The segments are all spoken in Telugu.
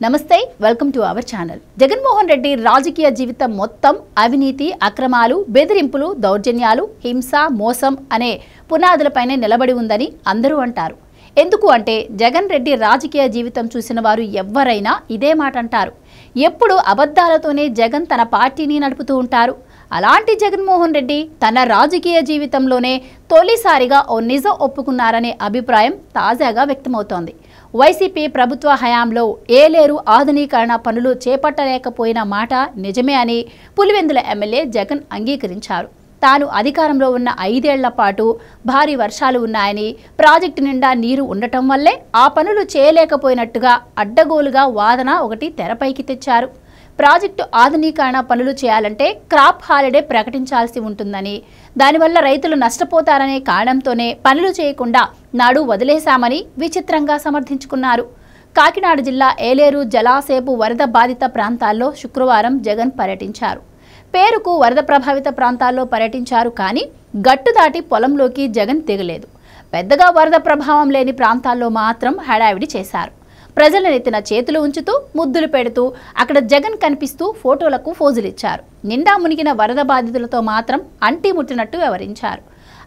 నమస్తే welcome to our channel. Jaganmohan Reddy రాజకీయ జీవితం మొత్తం అవినీతి, అక్రమాలు, బెదిరింపులు, దౌర్జన్యాలు, హింస, మోసం అనే పునాదులపైనే నిలబడి ఉందని అందరూ అంటారు. ఎందుకు అంటే జగన్ రెడ్డి రాజకీయ జీవితం చూసిన వారు ఎవ్వరైనా ఇదే మాట అంటారు. ఎప్పుడు అబద్ధాలతోనే జగన్ తన పార్టీని నడుపుతూ ఉంటారు. అలాంటి జగన్మోహన్ రెడ్డి తన రాజకీయ జీవితంలోనే తొలిసారిగా ఓ నిజం ఒప్పుకున్నారనే అభిప్రాయం తాజాగా వ్యక్తమవుతోంది. వైసీపీ ప్రభుత్వ హయాంలో ఏలేరు ఆధునీకరణ పనులు చేపట్టలేకపోయిన మాట నిజమే అని పులివెందుల ఎమ్మెల్యే జగన్ అంగీకరించారు. తాను అధికారంలో ఉన్న 5 ఏళ్ల పాటు భారీ వర్షాలు ఉన్నాయని, ప్రాజెక్టు నిండా నీరు ఉండటం వల్లే ఆ పనులు చేయలేకపోయినట్టుగా అడ్డగోలుగా వాదన ఒకటి తెరపైకి తెచ్చారు. ప్రాజెక్టు ఆధునీకరణ పనులు చేయాలంటే క్రాప్ హాలిడే ప్రకటించాల్సి ఉంటుందని, దానివల్ల రైతులు నష్టపోతారనే కారణంతోనే పనులు చేయకుండా నాడు వదిలేశామని విచిత్రంగా సమర్థించుకున్నారు. కాకినాడ జిల్లా ఏలేరు జలాశయపు వరద బాధిత ప్రాంతాల్లో శుక్రవారం జగన్ పర్యటించారు. పేరుకు వరద ప్రభావిత ప్రాంతాల్లో పర్యటించారు, కానీ గట్టు దాటి పొలంలోకి జగన్ దిగలేదు. పెద్దగా వరద ప్రభావం లేని ప్రాంతాల్లో మాత్రం హడావిడి చేశారు. ప్రజల నెత్తిన చేతులు ఉంచుతూ, ముద్దులు పెడుతూ అక్కడ జగన్ కనిపిస్తూ ఫోటోలకు ఫోజులిచ్చారు. నిండా మునిగిన వరద బాధితులతో మాత్రం అంటి ముట్టినట్టు వివరించారు.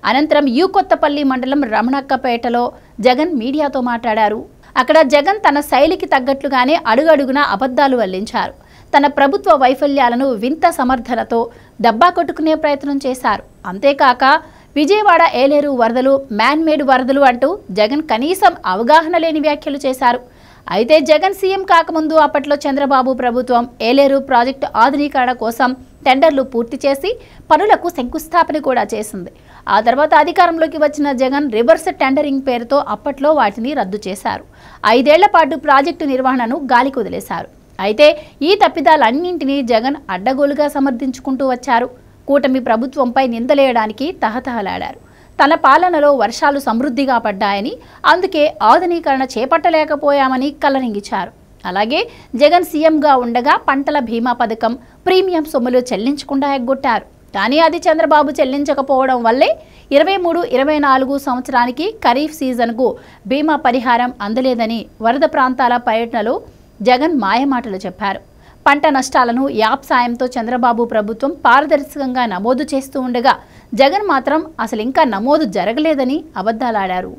అనంతరం కొత్తపల్లి మండలం రమణక్కపేటలో జగన్ మీడియాతో మాట్లాడారు. అక్కడ జగన్ తన శైలికి తగ్గట్లుగానే అడుగడుగునా అబద్ధాలు వల్లించారు. తన ప్రభుత్వ వైఫల్యాలను వింత సమర్థనతో డబ్బా కొట్టుకునే ప్రయత్నం చేశారు. అంతేకాక విజయవాడ ఏలేరు వరదలు మ్యాన్మేడ్ వరదలు అంటూ జగన్ కనీసం అవగాహన లేని వ్యాఖ్యలు చేశారు. అయితే జగన్ సీఎం కాకముందు అప్పట్లో చంద్రబాబు ప్రభుత్వం ఏలేరు ప్రాజెక్టు ఆధునీకరణ కోసం టెండర్లు పూర్తి చేసి పనులకు శంకుస్థాపన కూడా చేసింది. ఆ తర్వాత అధికారంలోకి వచ్చిన జగన్ రివర్స్ టెండరింగ్ పేరుతో అప్పట్లో వాటిని రద్దు చేశారు. 5 ఏళ్ల పాటు ప్రాజెక్టు నిర్వహణను గాలికి వదిలేశారు. అయితే ఈ తప్పిదాలన్నింటినీ జగన్ అడ్డగోలుగా సమర్థించుకుంటూ వచ్చారు. కూటమి ప్రభుత్వంపై నిందలేయడానికి తహతహలాడారు. తన పాలనలో వర్షాలు సమృద్ధిగా పడ్డాయని, అందుకే ఆధునీకరణ చేపట్టలేకపోయామని కలరింగిచ్చారు. అలాగే జగన్ సీఎంగా ఉండగా పంటల బీమా పథకం, ప్రీమియం సొమ్ములు చెల్లించకుండా ఎగ్గొట్టారు. కానీ అది చంద్రబాబు చెల్లించకపోవడం వల్లే 23-24 సంవత్సరానికి ఖరీఫ్ సీజన్కు బీమా పరిహారం అందలేదని వరద ప్రాంతాల పర్యటనలో జగన్ మాయమాటలు చెప్పారు. పంట నష్టాలను యాప్ సాయంతో చంద్రబాబు ప్రభుత్వం పారదర్శకంగా నమోదు చేస్తూ ఉండగా జగన్ మాత్రం అసలు ఇంకా నమోదు జరగలేదని అబద్ధాలాడారు.